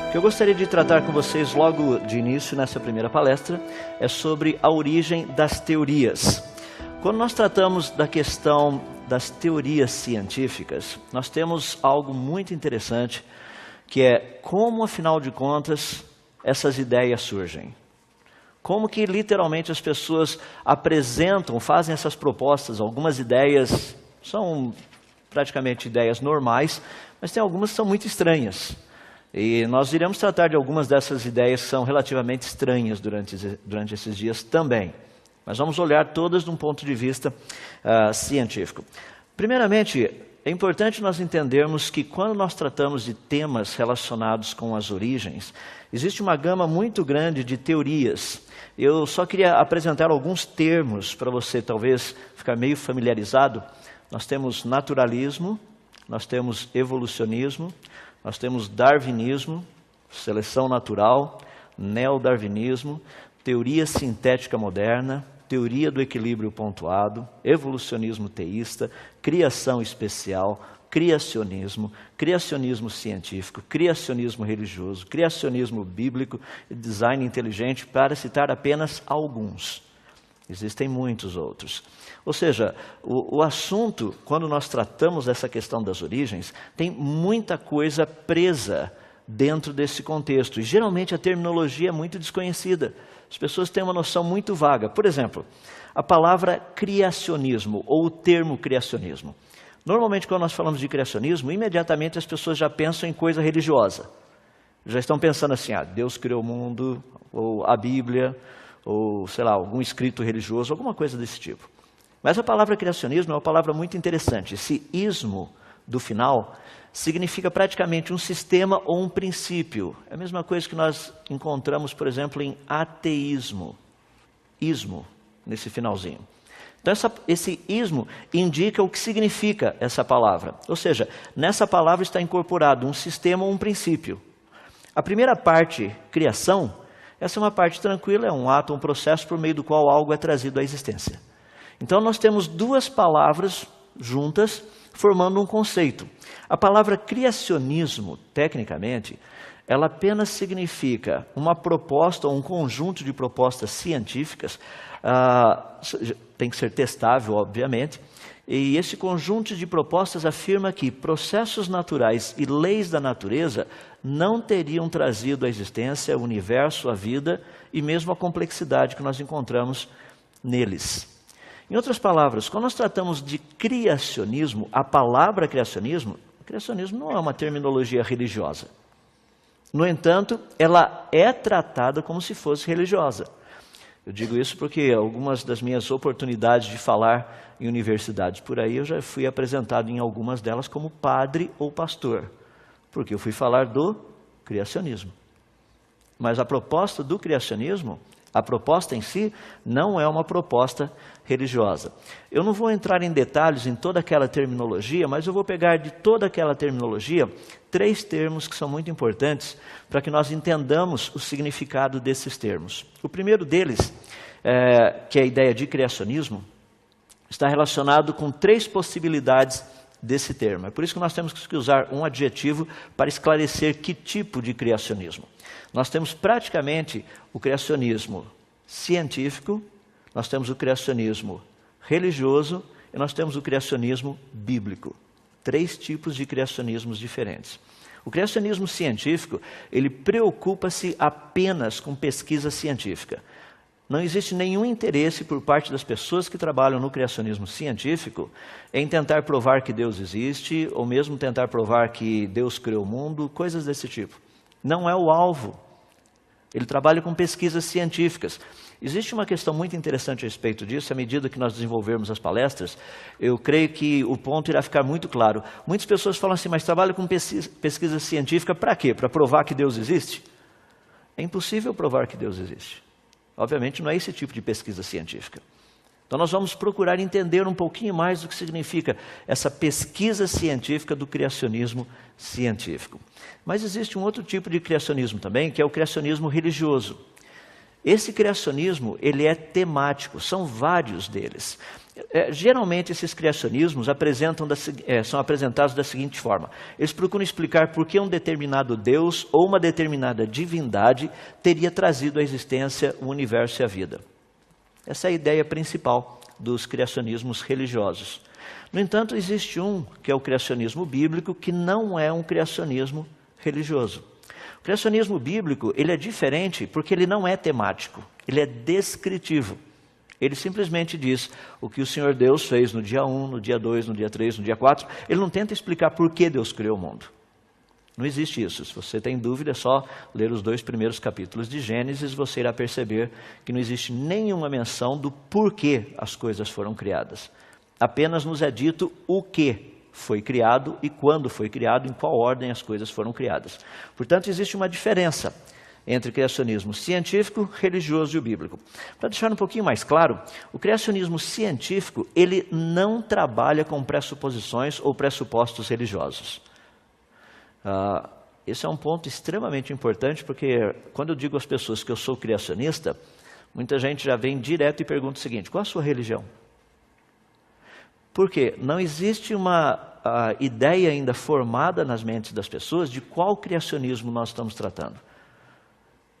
O que eu gostaria de tratar com vocês logo de início nessa primeira palestra é sobre a origem das teorias. Quando nós tratamos da questão das teorias científicas, nós temos algo muito interessante, que é como, afinal de contas, essas ideias surgem. Como que literalmente as pessoas apresentam, fazem essas propostas. Algumas ideias são praticamente ideias normais, mas tem algumas que são muito estranhas. E nós iremos tratar de algumas dessas ideias que são relativamente estranhas durante esses dias também. Mas vamos olhar todas de um ponto de vista científico. Primeiramente, é importante nós entendermos que quando nós tratamos de temas relacionados com as origens, existe uma gama muito grande de teorias. Eu só queria apresentar alguns termos para você talvez ficar meio familiarizado. Nós temos naturalismo, nós temos evolucionismo, nós temos darwinismo, seleção natural, neodarwinismo, teoria sintética moderna, teoria do equilíbrio pontuado, evolucionismo teísta, criação especial, criacionismo, criacionismo científico, criacionismo religioso, criacionismo bíblico e design inteligente, para citar apenas alguns. Existem muitos outros. Ou seja, o assunto, quando nós tratamos dessa questão das origens, tem muita coisa presa dentro desse contexto. E geralmente a terminologia é muito desconhecida. As pessoas têm uma noção muito vaga. Por exemplo, a palavra criacionismo ou o termo criacionismo. Normalmente quando nós falamos de criacionismo, imediatamente as pessoas já pensam em coisa religiosa. Já estão pensando assim, Deus criou o mundo, ou a Bíblia, ou sei lá, algum escrito religioso, alguma coisa desse tipo. Mas a palavra criacionismo é uma palavra muito interessante. Esse ismo do final significa praticamente um sistema ou um princípio. É a mesma coisa que nós encontramos, por exemplo, em ateísmo. Ismo, nesse finalzinho. Então esse ismo indica o que significa essa palavra. Ou seja, nessa palavra está incorporado um sistema ou um princípio. A primeira parte, criação, essa é uma parte tranquila, é um ato, um processo por meio do qual algo é trazido à existência. Então nós temos duas palavras juntas, formando um conceito. A palavra criacionismo, tecnicamente, ela apenas significa uma proposta ou um conjunto de propostas científicas, tem que ser testável, obviamente, e esse conjunto de propostas afirma que processos naturais e leis da natureza não teriam trazido à existência o universo, a vida e mesmo a complexidade que nós encontramos neles. Em outras palavras, quando nós tratamos de criacionismo, a palavra criacionismo não é uma terminologia religiosa. No entanto, ela é tratada como se fosse religiosa. Eu digo isso porque algumas das minhas oportunidades de falar em universidades por aí, eu já fui apresentado em algumas delas como padre ou pastor, porque eu fui falar do criacionismo. Mas a proposta do criacionismo, a proposta em si, não é uma proposta religiosa. Eu não vou entrar em detalhes em toda aquela terminologia, mas eu vou pegar de toda aquela terminologia 3 termos que são muito importantes para que nós entendamos o significado desses termos. O primeiro deles, que é a ideia de criacionismo, está relacionado com 3 possibilidades desse termo. É por isso que nós temos que usar um adjetivo para esclarecer que tipo de criacionismo. Nós temos praticamente o criacionismo científico, nós temos o criacionismo religioso e nós temos o criacionismo bíblico. 3 tipos de criacionismos diferentes. O criacionismo científico, ele preocupa-se apenas com pesquisa científica. Não existe nenhum interesse por parte das pessoas que trabalham no criacionismo científico em tentar provar que Deus existe, ou mesmo tentar provar que Deus criou o mundo, coisas desse tipo. Não é o alvo. Ele trabalha com pesquisas científicas. Existe uma questão muito interessante a respeito disso. À medida que nós desenvolvermos as palestras, eu creio que o ponto irá ficar muito claro. Muitas pessoas falam assim, mas trabalha com pesquisa científica para quê? Para provar que Deus existe? É impossível provar que Deus existe. Obviamente não é esse tipo de pesquisa científica. Então nós vamos procurar entender um pouquinho mais do que significa essa pesquisa científica do criacionismo científico. Mas existe um outro tipo de criacionismo também, que é o criacionismo religioso. Esse criacionismo, ele é temático, são vários deles. Geralmente esses criacionismos são apresentados da seguinte forma: eles procuram explicar por que um determinado Deus ou uma determinada divindade teria trazido à existência o universo e a vida. Essa é a ideia principal dos criacionismos religiosos. No entanto, existe um, que é o criacionismo bíblico, que não é um criacionismo religioso. O criacionismo bíblico, ele é diferente porque ele não é temático, ele é descritivo. Ele simplesmente diz o que o Senhor Deus fez no dia 1, no dia 2, no dia 3, no dia 4. Ele não tenta explicar por que Deus criou o mundo. Não existe isso. Se você tem dúvida, é só ler os 2 primeiros capítulos de Gênesis, você irá perceber que não existe nenhuma menção do porquê as coisas foram criadas. Apenas nos é dito o que foi criado e quando foi criado, em qual ordem as coisas foram criadas. Portanto, existe uma diferença entre o criacionismo científico, religioso e o bíblico. Para deixar um pouquinho mais claro, o criacionismo científico, ele não trabalha com pressuposições ou pressupostos religiosos. Esse é um ponto extremamente importante, porque quando eu digo às pessoas que eu sou criacionista, muita gente já vem direto e pergunta o seguinte: qual a sua religião? Por quê? Não existe uma ideia ainda formada nas mentes das pessoas de qual criacionismo nós estamos tratando.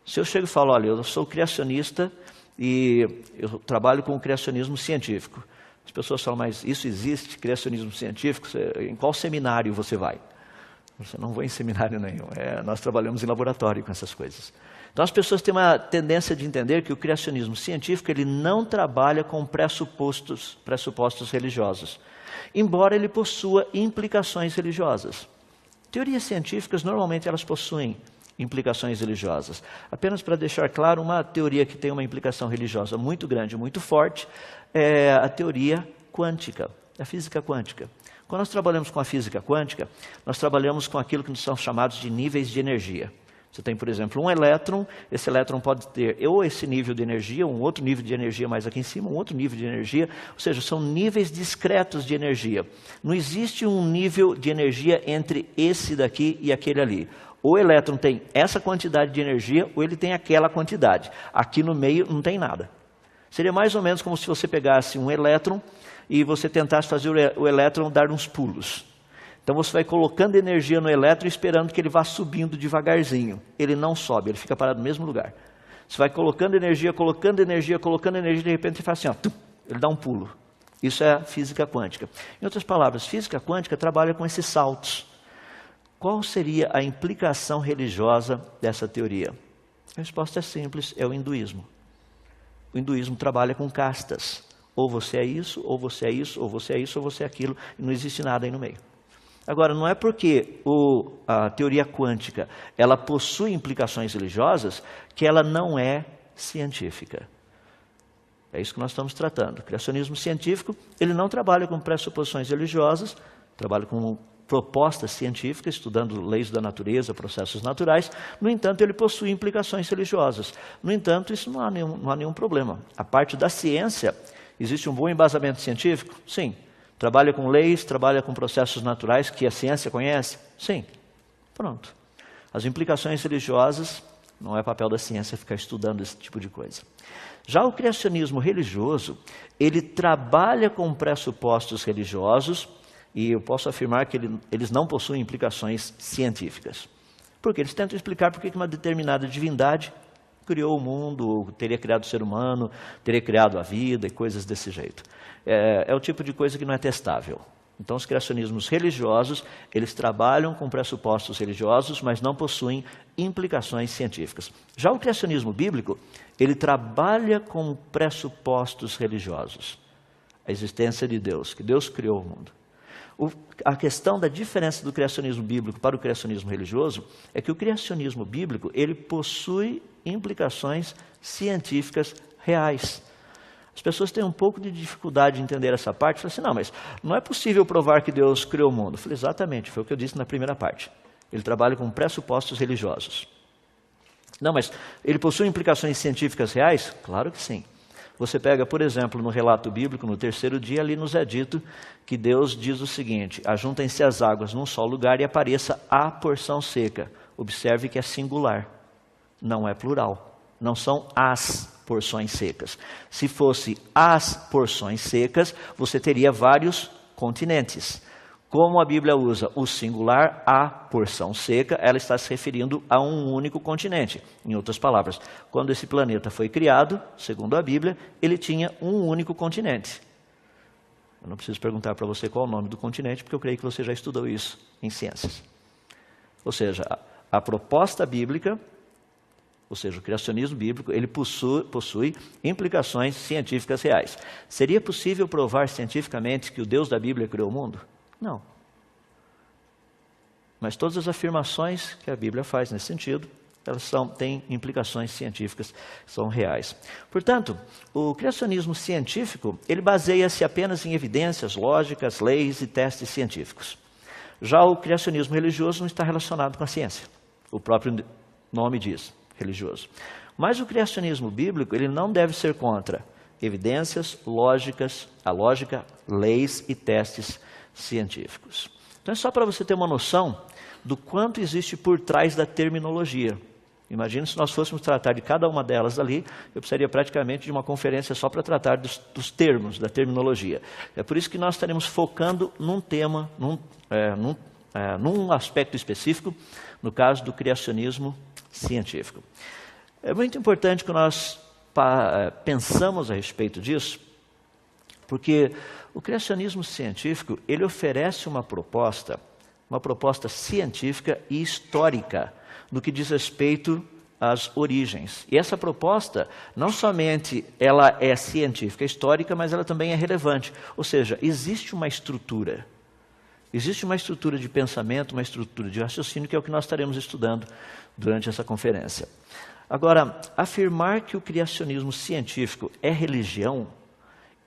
Se eu chego e falo, olha, eu sou criacionista e eu trabalho com o criacionismo científico. As pessoas falam, mas isso existe, criacionismo científico? Em qual seminário você vai? Você não vai em seminário nenhum, nós trabalhamos em laboratório com essas coisas. Então as pessoas têm uma tendência de entender que o criacionismo científico ele não trabalha com pressupostos religiosos, embora ele possua implicações religiosas. Teorias científicas normalmente elas possuem implicações religiosas. Apenas para deixar claro, uma teoria que tem uma implicação religiosa muito grande, muito forte, é a teoria quântica, a física quântica. Quando nós trabalhamos com a física quântica, nós trabalhamos com aquilo que são chamados de níveis de energia. Você tem, por exemplo, um elétron, esse elétron pode ter ou esse nível de energia, um outro nível de energia mais aqui em cima, um outro nível de energia, ou seja, são níveis discretos de energia. Não existe um nível de energia entre esse daqui e aquele ali. Ou o elétron tem essa quantidade de energia, ou ele tem aquela quantidade. Aqui no meio não tem nada. Seria mais ou menos como se você pegasse um elétron e você tentasse fazer o elétron dar uns pulos. Então você vai colocando energia no elétron esperando que ele vá subindo devagarzinho. Ele não sobe, ele fica parado no mesmo lugar. Você vai colocando energia, de repente ele faz assim, ó, ele dá um pulo. Isso é a física quântica. Em outras palavras, física quântica trabalha com esses saltos. Qual seria a implicação religiosa dessa teoria? A resposta é simples, é o hinduísmo. O hinduísmo trabalha com castas. Ou você é isso, ou você é isso, ou você é isso, ou você é aquilo, e não existe nada aí no meio. Agora, não é porque a teoria quântica ela possui implicações religiosas que ela não é científica. É isso que nós estamos tratando. O criacionismo científico, ele não trabalha com pressuposições religiosas, trabalha com propostas científicas, estudando leis da natureza, processos naturais. No entanto, ele possui implicações religiosas. No entanto, isso não há nenhum problema. A parte da ciência, existe um bom embasamento científico? Sim. Trabalha com leis, trabalha com processos naturais que a ciência conhece? Sim. Pronto. As implicações religiosas, não é papel da ciência ficar estudando esse tipo de coisa. Já o criacionismo religioso, ele trabalha com pressupostos religiosos, e eu posso afirmar que eles não possuem implicações científicas. Porque eles tentam explicar por que uma determinada divindade criou o mundo, teria criado o ser humano, teria criado a vida e coisas desse jeito. É o tipo de coisa que não é testável. Então os criacionismos religiosos, eles trabalham com pressupostos religiosos, mas não possuem implicações científicas. Já o criacionismo bíblico, ele trabalha com pressupostos religiosos. A existência de Deus, que Deus criou o mundo. A questão da diferença do criacionismo bíblico para o criacionismo religioso é que o criacionismo bíblico, ele possui implicações científicas reais. As pessoas têm um pouco de dificuldade de entender essa parte. Falam assim, não, mas não é possível provar que Deus criou o mundo. Eu falei, exatamente, foi o que eu disse na primeira parte. Ele trabalha com pressupostos religiosos. Não, mas ele possui implicações científicas reais? Claro que sim. Você pega, por exemplo, no relato bíblico, no 3º dia, ali nos é dito que Deus diz o seguinte, ajuntem-se as águas num só lugar e apareça a porção seca. Observe que é singular, não é plural. não são as porções secas. Se fosse as porções secas, você teria vários continentes. Como a Bíblia usa o singular, a porção seca, ela está se referindo a um único continente. Em outras palavras, quando esse planeta foi criado, segundo a Bíblia, ele tinha um único continente. Eu não preciso perguntar para você qual é o nome do continente, porque eu creio que você já estudou isso em ciências. Ou seja, a proposta bíblica, ou seja, o criacionismo bíblico, ele possui implicações científicas reais. Seria possível provar cientificamente que o Deus da Bíblia criou o mundo? Não. Mas todas as afirmações que a Bíblia faz nesse sentido, elas têm implicações científicas, são reais. Portanto, o criacionismo científico, ele baseia-se apenas em evidências lógicas, leis e testes científicos. Já o criacionismo religioso não está relacionado com a ciência. O próprio nome diz, religioso. Mas o criacionismo bíblico, ele não deve ser contra evidências lógicas, a lógica, leis e testes científicos. Então é só para você ter uma noção do quanto existe por trás da terminologia. Imagina se nós fôssemos tratar de cada uma delas ali, eu precisaria praticamente de uma conferência só para tratar dos termos, da terminologia. É por isso que nós estaremos focando num tema, num aspecto específico, no caso do criacionismo científico. É muito importante que nós pensamos a respeito disso, porque o criacionismo científico, ele oferece uma proposta científica e histórica, no que diz respeito às origens. E essa proposta, não somente ela é científica, histórica, mas ela também é relevante. Ou seja, existe uma estrutura. Existe uma estrutura de pensamento, uma estrutura de raciocínio, que é o que nós estaremos estudando durante essa conferência. Agora, afirmar que o criacionismo científico é religião,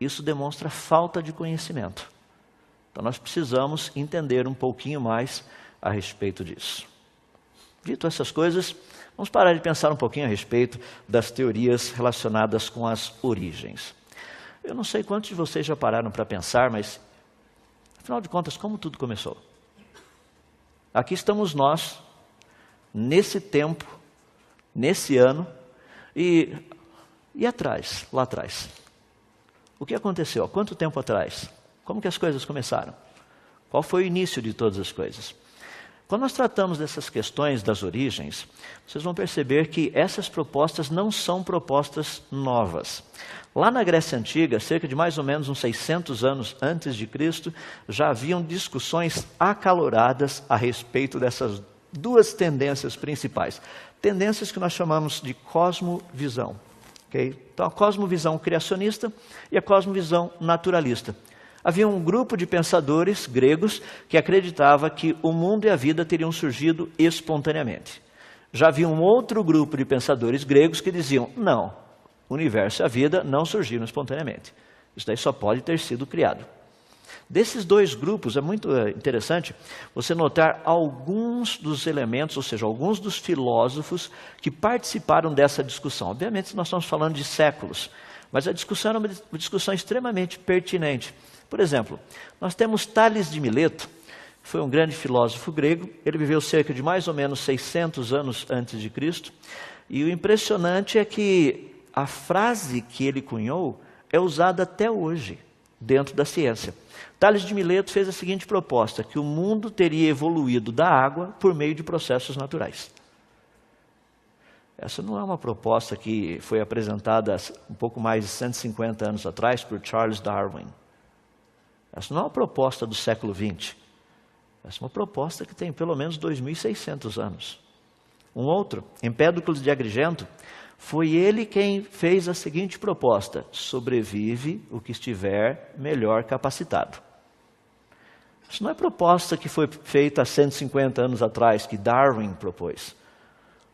isso demonstra falta de conhecimento. Então nós precisamos entender um pouquinho mais a respeito disso. Dito essas coisas, vamos parar de pensar um pouquinho a respeito das teorias relacionadas com as origens. Eu não sei quantos de vocês já pararam para pensar, mas, afinal de contas, como tudo começou? Aqui estamos nós, nesse tempo, nesse ano, e atrás, lá atrás. O que aconteceu? Há quanto tempo atrás? Como que as coisas começaram? Qual foi o início de todas as coisas? Quando nós tratamos dessas questões das origens, vocês vão perceber que essas propostas não são propostas novas. Lá na Grécia Antiga, cerca de mais ou menos uns 600 anos antes de Cristo, já haviam discussões acaloradas a respeito dessas duas tendências principais. Tendências que nós chamamos de cosmovisão. Okay? Então, a cosmovisão criacionista e a cosmovisão naturalista. Havia um grupo de pensadores gregos que acreditava que o mundo e a vida teriam surgido espontaneamente. Já havia um outro grupo de pensadores gregos que diziam, não, o universo e a vida não surgiram espontaneamente. Isso daí só pode ter sido criado. Desses dois grupos, é muito interessante você notar alguns dos elementos, ou seja, alguns dos filósofos que participaram dessa discussão. Obviamente, nós estamos falando de séculos, mas a discussão era uma discussão extremamente pertinente. Por exemplo, nós temos Tales de Mileto, que foi um grande filósofo grego, ele viveu cerca de mais ou menos 600 anos antes de Cristo, e o impressionante é que a frase que ele cunhou é usada até hoje dentro da ciência. Tales de Mileto fez a seguinte proposta, que o mundo teria evoluído da água por meio de processos naturais. Essa não é uma proposta que foi apresentada um pouco mais de 150 anos atrás por Charles Darwin. Essa não é uma proposta do século XX. Essa é uma proposta que tem pelo menos 2.600 anos. Um outro, Empédocles de Agrigento, foi ele quem fez a seguinte proposta: sobrevive o que estiver melhor capacitado. Isso não é proposta que foi feita há 150 anos atrás, que Darwin propôs.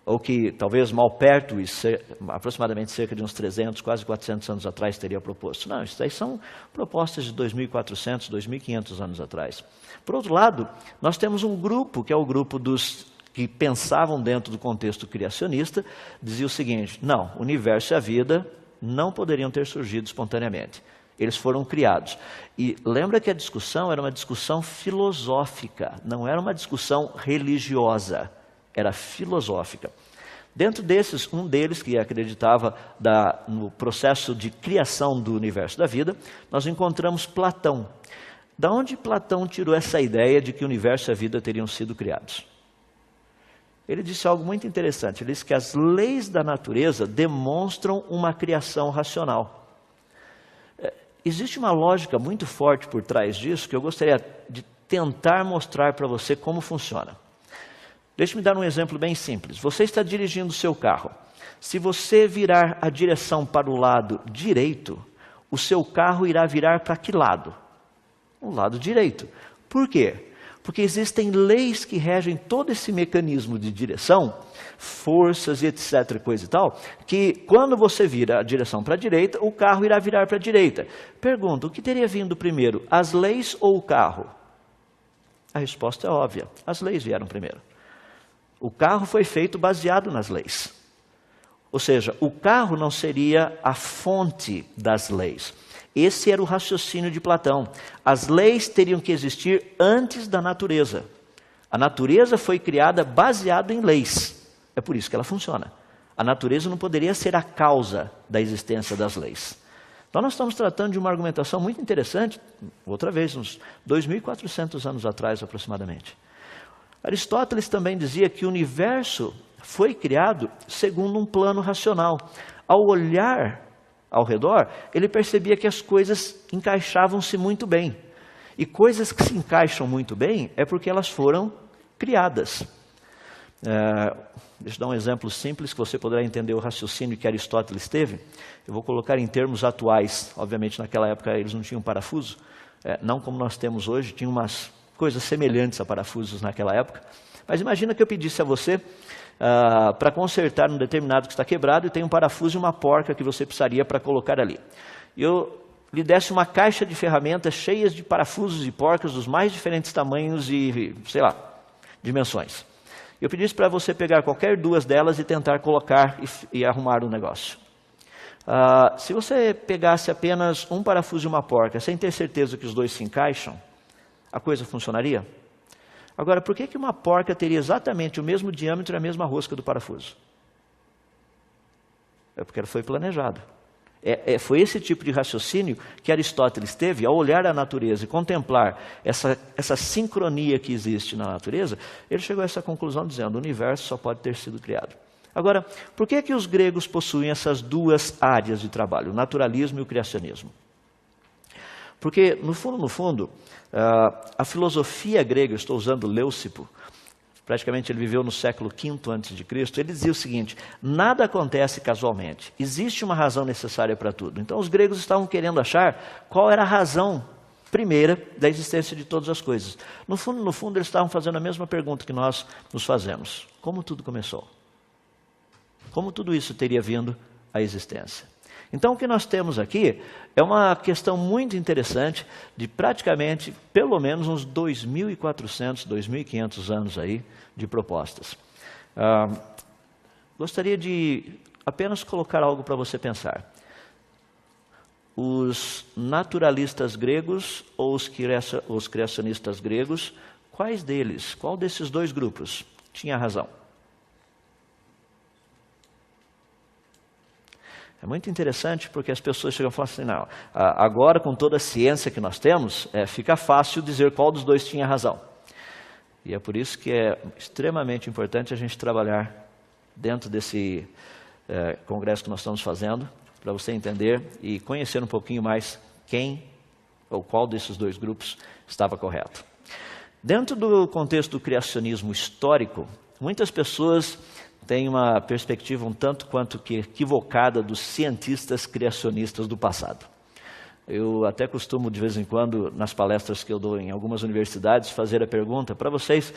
Ou que talvez Malpertuis, aproximadamente cerca de uns 300, quase 400 anos atrás, teria proposto. Não, isso aí são propostas de 2.400, 2.500 anos atrás. Por outro lado, nós temos um grupo, que é o grupo dos que pensavam dentro do contexto criacionista, dizia o seguinte, não, o universo e a vida não poderiam ter surgido espontaneamente. Eles foram criados. E lembra que a discussão era uma discussão filosófica, não era uma discussão religiosa. Era filosófica. Dentro desses, um deles que acreditava no processo de criação do universo da vida, nós encontramos Platão. Da onde Platão tirou essa ideia de que o universo e a vida teriam sido criados? Ele disse algo muito interessante. Ele disse que as leis da natureza demonstram uma criação racional. Existe uma lógica muito forte por trás disso que eu gostaria de tentar mostrar para você como funciona. Deixe-me dar um exemplo bem simples. Você está dirigindo o seu carro. Se você virar a direção para o lado direito, o seu carro irá virar para que lado? O lado direito. Por quê? Porque existem leis que regem todo esse mecanismo de direção, forças e etc, coisa e tal, que quando você vira a direção para a direita, o carro irá virar para a direita. Pergunta, o que teria vindo primeiro, as leis ou o carro? A resposta é óbvia, as leis vieram primeiro. O carro foi feito baseado nas leis. Ou seja, o carro não seria a fonte das leis. Esse era o raciocínio de Platão. As leis teriam que existir antes da natureza. A natureza foi criada baseada em leis. É por isso que ela funciona. A natureza não poderia ser a causa da existência das leis. Então nós estamos tratando de uma argumentação muito interessante, outra vez, uns 2.400 anos atrás aproximadamente. Aristóteles também dizia que o universo foi criado segundo um plano racional. Ao olhar ao redor, ele percebia que as coisas encaixavam-se muito bem. E coisas que se encaixam muito bem é porque elas foram criadas. Deixa eu dar um exemplo simples que você poderá entender o raciocínio que Aristóteles teve. Eu vou colocar em termos atuais. Obviamente naquela época eles não tinham parafuso, não como nós temos hoje, tinha umas coisas semelhantes a parafusos naquela época. Mas imagina que eu pedisse a você para consertar um determinado que está quebrado e tem um parafuso e uma porca que você precisaria para colocar ali. Eu lhe desse uma caixa de ferramentas cheias de parafusos e porcas dos mais diferentes tamanhos e, sei lá, dimensões. Eu pedisse para você pegar qualquer duas delas e tentar colocar e arrumar o negócio. Se você pegasse apenas um parafuso e uma porca, sem ter certeza que os dois se encaixam, a coisa funcionaria? Agora, por que uma porca teria exatamente o mesmo diâmetro e a mesma rosca do parafuso? É porque ela foi planejada. Foi esse tipo de raciocínio que Aristóteles teve ao olhar a natureza e contemplar essa sincronia que existe na natureza. Ele chegou a essa conclusão dizendo, o universo só pode ter sido criado. Agora, por que os gregos possuem essas duas áreas de trabalho, o naturalismo e o criacionismo? Porque, no fundo, a filosofia grega, eu estou usando Leucipo, praticamente ele viveu no século V a.C., ele dizia o seguinte, nada acontece casualmente, existe uma razão necessária para tudo. Então os gregos estavam querendo achar qual era a razão primeira da existência de todas as coisas. No fundo eles estavam fazendo a mesma pergunta que nós nos fazemos. Como tudo começou? Como tudo isso teria vindo à existência? Então o que nós temos aqui é uma questão muito interessante de praticamente, pelo menos uns 2.400, 2.500 anos aí de propostas. Gostaria de apenas colocar algo para você pensar. Os naturalistas gregos ou os criacionistas gregos, qual desses dois grupos tinha razão? É muito interessante porque as pessoas chegam e falam assim, não, agora com toda a ciência que nós temos, fica fácil dizer qual dos dois tinha razão. E é por isso que é extremamente importante a gente trabalhar dentro desse congresso que nós estamos fazendo, para você entender e conhecer um pouquinho mais quem ou qual desses dois grupos estava correto. Dentro do contexto do criacionismo histórico, muitas pessoas tem uma perspectiva um tanto quanto que equivocada dos cientistas criacionistas do passado. Eu até costumo, de vez em quando, nas palestras que eu dou em algumas universidades, fazer a pergunta, para vocês,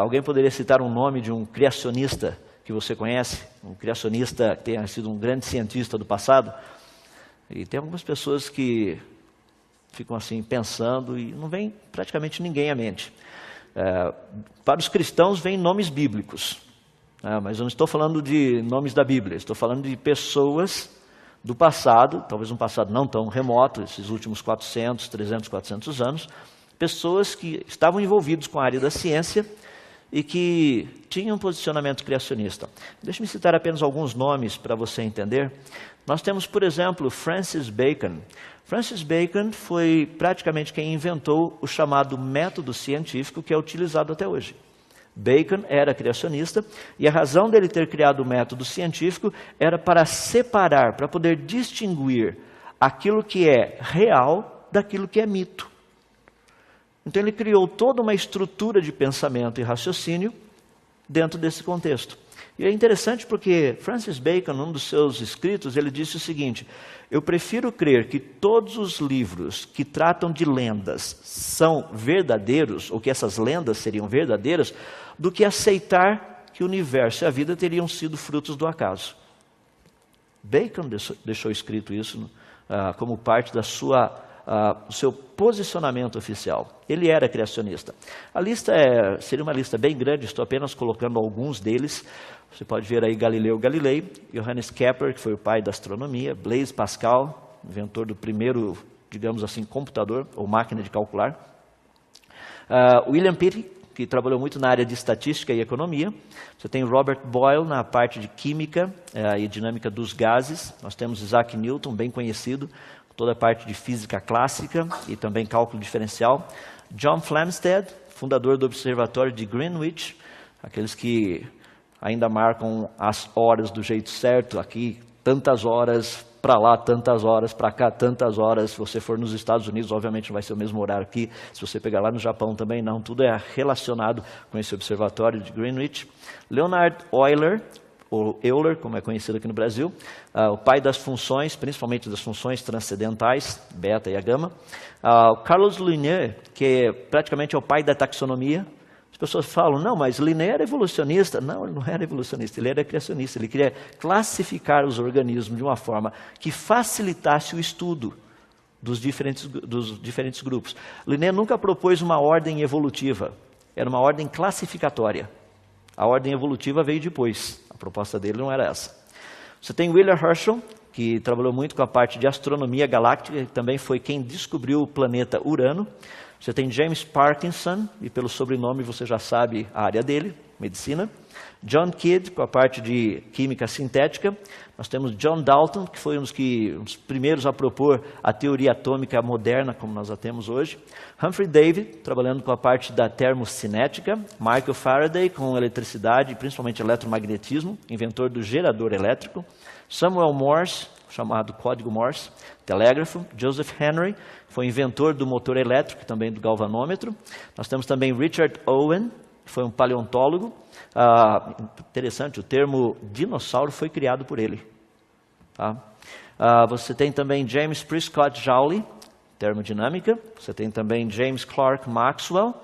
alguém poderia citar um nome de um criacionista que você conhece? Um criacionista que tenha sido um grande cientista do passado? E tem algumas pessoas que ficam assim pensando e não vem praticamente ninguém à mente. Para os cristãos vêm nomes bíblicos. Mas eu não estou falando de nomes da Bíblia, estou falando de pessoas do passado, talvez um passado não tão remoto, esses últimos 400, 300, 400 anos, pessoas que estavam envolvidos com a área da ciência e que tinha um posicionamento criacionista. Deixe-me citar apenas alguns nomes para você entender. Nós temos, por exemplo, Francis Bacon. Francis Bacon foi praticamente quem inventou o chamado método científico que é utilizado até hoje. Bacon era criacionista e a razão dele ter criado o método científico era para separar, para poder distinguir aquilo que é real daquilo que é mito. Então ele criou toda uma estrutura de pensamento e raciocínio dentro desse contexto. E é interessante porque Francis Bacon, num dos seus escritos, ele disse o seguinte: eu prefiro crer que todos os livros que tratam de lendas são verdadeiros, ou que essas lendas seriam verdadeiras, do que aceitar que o universo e a vida teriam sido frutos do acaso. Bacon deixou escrito isso como parte do seu posicionamento oficial. Ele era criacionista. A lista seria uma lista bem grande, estou apenas colocando alguns deles. Você pode ver aí Galileu Galilei, Johannes Kepler, que foi o pai da astronomia, Blaise Pascal, inventor do primeiro, digamos assim, computador ou máquina de calcular, William Pitt, que trabalhou muito na área de estatística e economia. Você tem Robert Boyle na parte de química e dinâmica dos gases. Nós temos Isaac Newton, bem conhecido, toda a parte de física clássica e também cálculo diferencial. John Flamsteed, fundador do Observatório de Greenwich, aqueles que ainda marcam as horas do jeito certo, aqui tantas horas, para lá tantas horas, para cá tantas horas. Se você for nos Estados Unidos, obviamente não vai ser o mesmo horário aqui. Se você pegar lá no Japão também não, tudo é relacionado com esse observatório de Greenwich. Leonhard Euler, ou Euler, como é conhecido aqui no Brasil, o pai das funções, principalmente das funções transcendentais, beta e a gama. Carlos Linné, que praticamente é o pai da taxonomia. As pessoas falam, não, mas Linné era evolucionista. Não, ele não era evolucionista, ele era criacionista. Ele queria classificar os organismos de uma forma que facilitasse o estudo dos diferentes grupos. Linné nunca propôs uma ordem evolutiva, era uma ordem classificatória. A ordem evolutiva veio depois, a proposta dele não era essa. Você tem William Herschel, que trabalhou muito com a parte de astronomia galáctica, e também foi quem descobriu o planeta Urano. Você tem James Parkinson, e pelo sobrenome você já sabe a área dele, medicina. John Kidd, com a parte de química sintética. Nós temos John Dalton, que foi um dos primeiros a propor a teoria atômica moderna, como nós a temos hoje. Humphrey Davy, trabalhando com a parte da termocinética. Michael Faraday, com eletricidade, principalmente eletromagnetismo, inventor do gerador elétrico. Samuel Morse, chamado código Morse, telégrafo. Joseph Henry, foi inventor do motor elétrico, também do galvanômetro. Nós temos também Richard Owen, que foi um paleontólogo. Interessante, o termo dinossauro foi criado por ele. Você tem também James Prescott Joule, termodinâmica. Você tem também James Clerk Maxwell,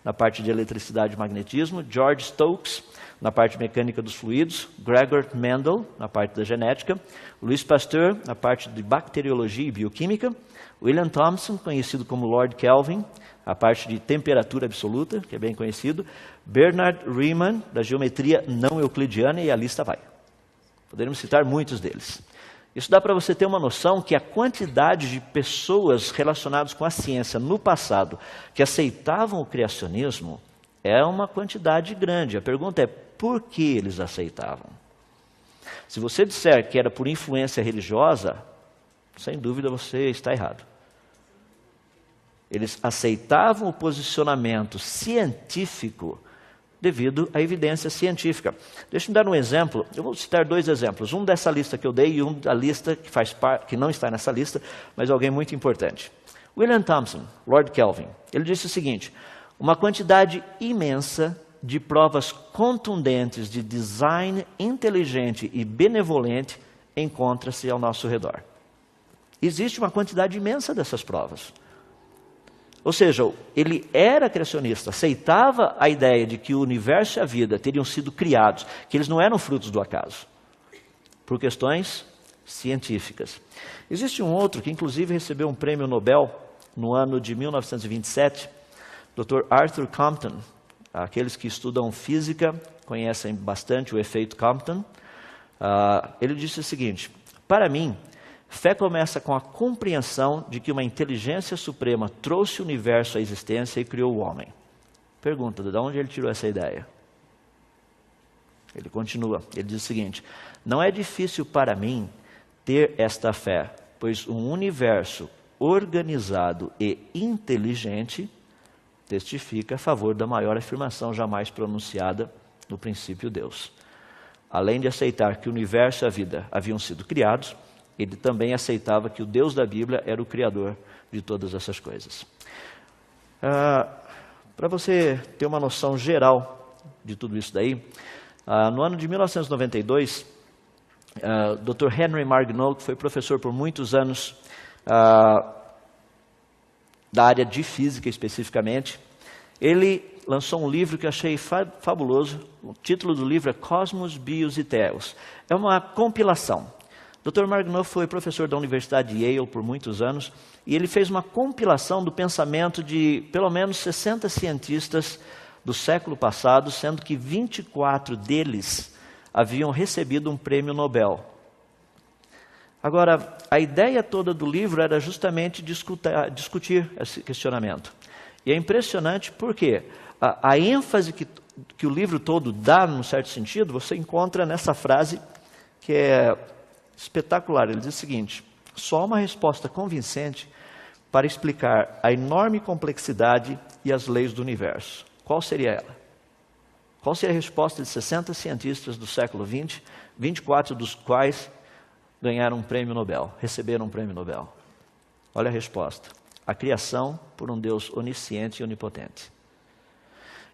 na parte de eletricidade e magnetismo. George Stokes, na parte mecânica dos fluidos. Gregor Mendel, na parte da genética. Louis Pasteur, na parte de bacteriologia e bioquímica. William Thomson, conhecido como Lord Kelvin, a parte de temperatura absoluta, que é bem conhecido. Bernard Riemann, da geometria não euclidiana, e a lista vai. Poderíamos citar muitos deles. Isso dá para você ter uma noção que a quantidade de pessoas relacionadas com a ciência no passado que aceitavam o criacionismo é uma quantidade grande. A pergunta é, por que eles aceitavam? Se você disser que era por influência religiosa, sem dúvida você está errado. Eles aceitavam o posicionamento científico devido à evidência científica. Deixa eu dar um exemplo. Eu vou citar dois exemplos. Um dessa lista que eu dei e um da lista que faz parte, que não está nessa lista, mas alguém muito importante. William Thomson, Lord Kelvin, ele disse o seguinte: uma quantidade imensa de provas contundentes de design inteligente e benevolente encontra-se ao nosso redor. Existe uma quantidade imensa dessas provas. Ou seja, ele era criacionista, aceitava a ideia de que o universo e a vida teriam sido criados, que eles não eram frutos do acaso, por questões científicas. Existe um outro que inclusive recebeu um prêmio Nobel no ano de 1927, Dr. Arthur Compton. Aqueles que estudam física conhecem bastante o efeito Compton. Ele disse o seguinte: para mim, fé começa com a compreensão de que uma inteligência suprema trouxe o universo à existência e criou o homem. Pergunta, de onde ele tirou essa ideia? Ele continua, ele diz o seguinte: não é difícil para mim ter esta fé, pois um universo organizado e inteligente testifica a favor da maior afirmação jamais pronunciada no princípio Deus. Além de aceitar que o universo e a vida haviam sido criados, ele também aceitava que o Deus da Bíblia era o criador de todas essas coisas. Para você ter uma noção geral de tudo isso daí, no ano de 1992, Dr. Henry Margenau, que foi professor por muitos anos da área de física especificamente, ele lançou um livro que eu achei fabuloso. O título do livro é Cosmos, Bios e Theos. É uma compilação. Dr. Margenau foi professor da Universidade de Yale por muitos anos e ele fez uma compilação do pensamento de pelo menos 60 cientistas do século passado, sendo que 24 deles haviam recebido um prêmio Nobel. Agora, a ideia toda do livro era justamente discutir esse questionamento. E é impressionante porque a ênfase que o livro todo dá, num certo sentido, você encontra nessa frase que é espetacular. Ele diz o seguinte: só uma resposta convincente para explicar a enorme complexidade e as leis do universo. Qual seria ela? Qual seria a resposta de 60 cientistas do século XX, 24 dos quais ganharam um prêmio Nobel, receberam um prêmio Nobel? Olha a resposta: a criação por um Deus onisciente e onipotente.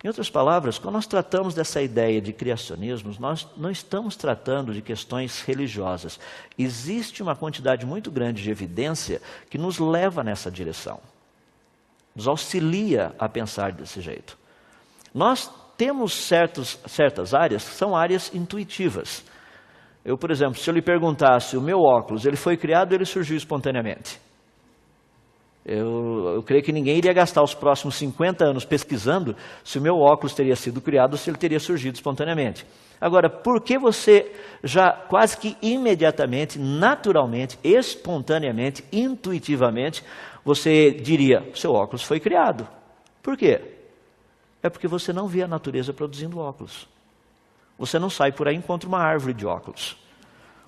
Em outras palavras, quando nós tratamos dessa ideia de criacionismo, nós não estamos tratando de questões religiosas. Existe uma quantidade muito grande de evidência que nos leva nessa direção, nos auxilia a pensar desse jeito. Nós temos certas áreas que são áreas intuitivas. Eu, por exemplo, se eu lhe perguntasse, o meu óculos, ele foi criado ou ele surgiu espontaneamente? Eu creio que ninguém iria gastar os próximos 50 anos pesquisando se o meu óculos teria sido criado ou se ele teria surgido espontaneamente. Agora, por que você já quase que imediatamente, naturalmente, espontaneamente, intuitivamente, você diria, seu óculos foi criado? Por quê? É porque você não vê a natureza produzindo óculos. Você não sai por aí e encontra uma árvore de óculos.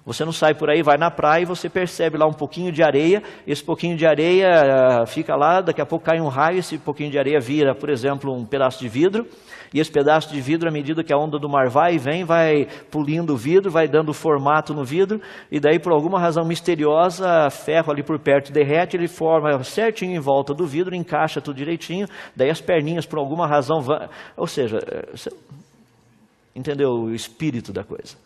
Você não sai por aí, vai na praia e você percebe lá um pouquinho de areia, esse pouquinho de areia fica lá, daqui a pouco cai um raio, esse pouquinho de areia vira, por exemplo, um pedaço de vidro, e esse pedaço de vidro, à medida que a onda do mar vai e vem, vai pulindo o vidro, vai dando formato no vidro, e daí por alguma razão misteriosa, ferro ali por perto derrete, ele forma certinho em volta do vidro, encaixa tudo direitinho, daí as perninhas por alguma razão vão... Ou seja, você entendeu o espírito da coisa?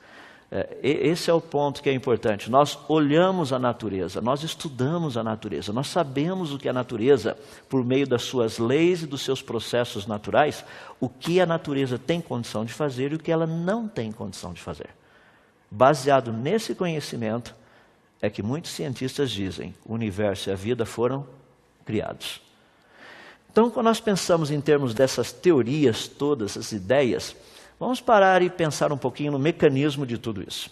Esse é o ponto que é importante. Nós olhamos a natureza, nós estudamos a natureza, nós sabemos o que a natureza, por meio das suas leis e dos seus processos naturais, o que a natureza tem condição de fazer e o que ela não tem condição de fazer. Baseado nesse conhecimento, é que muitos cientistas dizem, o universo e a vida foram criados. Então, quando nós pensamos em termos dessas teorias todas, essas ideias, vamos parar e pensar um pouquinho no mecanismo de tudo isso.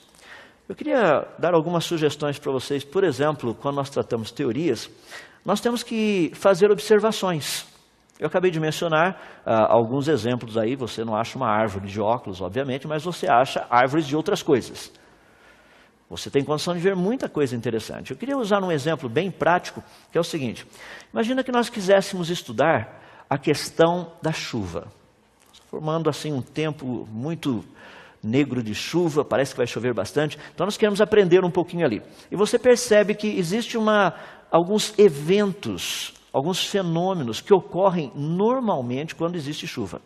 Eu queria dar algumas sugestões para vocês. Por exemplo, quando nós tratamos teorias, nós temos que fazer observações. Eu acabei de mencionar alguns exemplos aí. Você não acha uma árvore de óculos, obviamente, mas você acha árvores de outras coisas. Você tem condição de ver muita coisa interessante. Eu queria usar um exemplo bem prático, que é o seguinte. Imagina que nós quiséssemos estudar a questão da chuva. Formando assim um tempo muito negro de chuva, parece que vai chover bastante. Então nós queremos aprender um pouquinho ali. E você percebe que existe alguns eventos, alguns fenômenos que ocorrem normalmente quando existe chuva.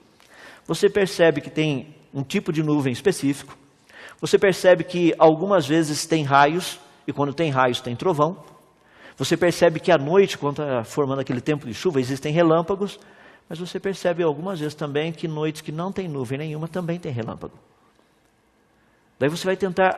Você percebe que tem um tipo de nuvem específico. Você percebe que algumas vezes tem raios, e quando tem raios tem trovão. Você percebe que à noite, quando está formando aquele tempo de chuva, existem relâmpagos. Mas você percebe algumas vezes também que noites que não tem nuvem nenhuma também tem relâmpago. Daí você vai tentar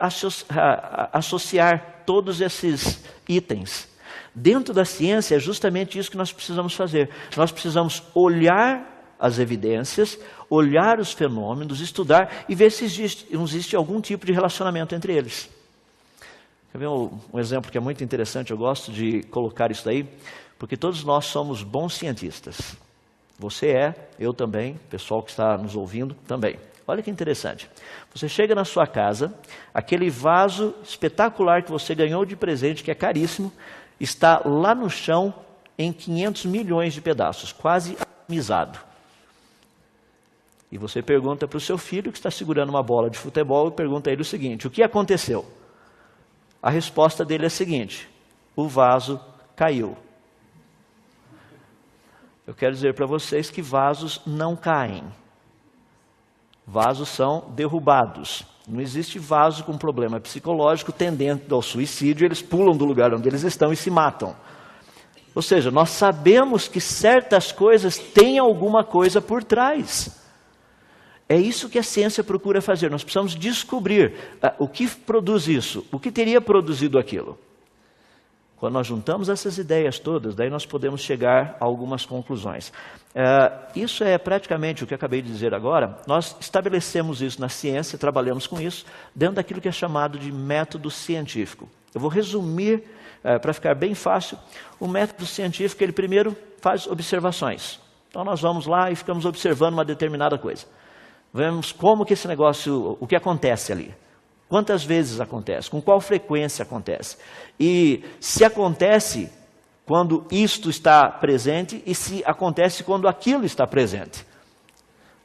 associar todos esses itens. Dentro da ciência é justamente isso que nós precisamos fazer. Nós precisamos olhar as evidências, olhar os fenômenos, estudar e ver se existe algum tipo de relacionamento entre eles. Quer ver um exemplo que é muito interessante? Eu gosto de colocar isso daí, porque todos nós somos bons cientistas. Você é, eu também, o pessoal que está nos ouvindo também. Olha que interessante. Você chega na sua casa, aquele vaso espetacular que você ganhou de presente, que é caríssimo, está lá no chão em 500 milhões de pedaços, quase atomizado. E você pergunta para o seu filho, que está segurando uma bola de futebol, e pergunta a ele o seguinte: o que aconteceu? A resposta dele é a seguinte: o vaso caiu. Eu quero dizer para vocês que vasos não caem. Vasos são derrubados. Não existe vaso com problema psicológico tendente ao suicídio, eles pulam do lugar onde eles estão e se matam. Ou seja, nós sabemos que certas coisas têm alguma coisa por trás. É isso que a ciência procura fazer. Nós precisamos descobrir o que produz isso, o que teria produzido aquilo. Quando nós juntamos essas ideias todas, daí nós podemos chegar a algumas conclusões. Isso é praticamente o que eu acabei de dizer agora. Nós estabelecemos isso na ciência, trabalhamos com isso, dentro daquilo que é chamado de método científico. Eu vou resumir, para ficar bem fácil, o método científico, ele primeiro faz observações. Então nós vamos lá e ficamos observando uma determinada coisa. Vemos como que esse negócio, o que acontece ali. Quantas vezes acontece? Com qual frequência acontece? E se acontece quando isto está presente e se acontece quando aquilo está presente.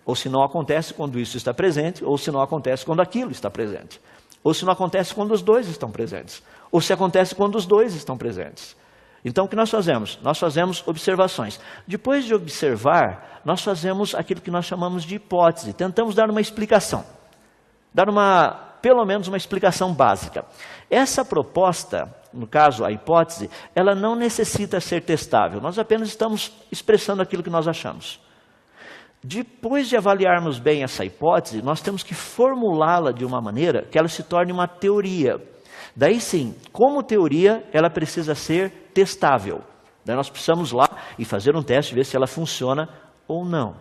Ou se não acontece quando isso está presente, ou se não acontece quando aquilo está presente. Ou se não acontece quando os dois estão presentes. Ou se acontece quando os dois estão presentes. Então, o que nós fazemos? Nós fazemos observações. Depois de observar, nós fazemos aquilo que nós chamamos de hipótese. Tentamos dar uma explicação. Pelo menos uma explicação básica. Essa proposta, no caso a hipótese, ela não necessita ser testável. Nós apenas estamos expressando aquilo que nós achamos. Depois de avaliarmos bem essa hipótese, nós temos que formulá-la de uma maneira que ela se torne uma teoria. Daí sim, como teoria, ela precisa ser testável. Daí nós precisamos lá e fazer um teste, ver se ela funciona ou não.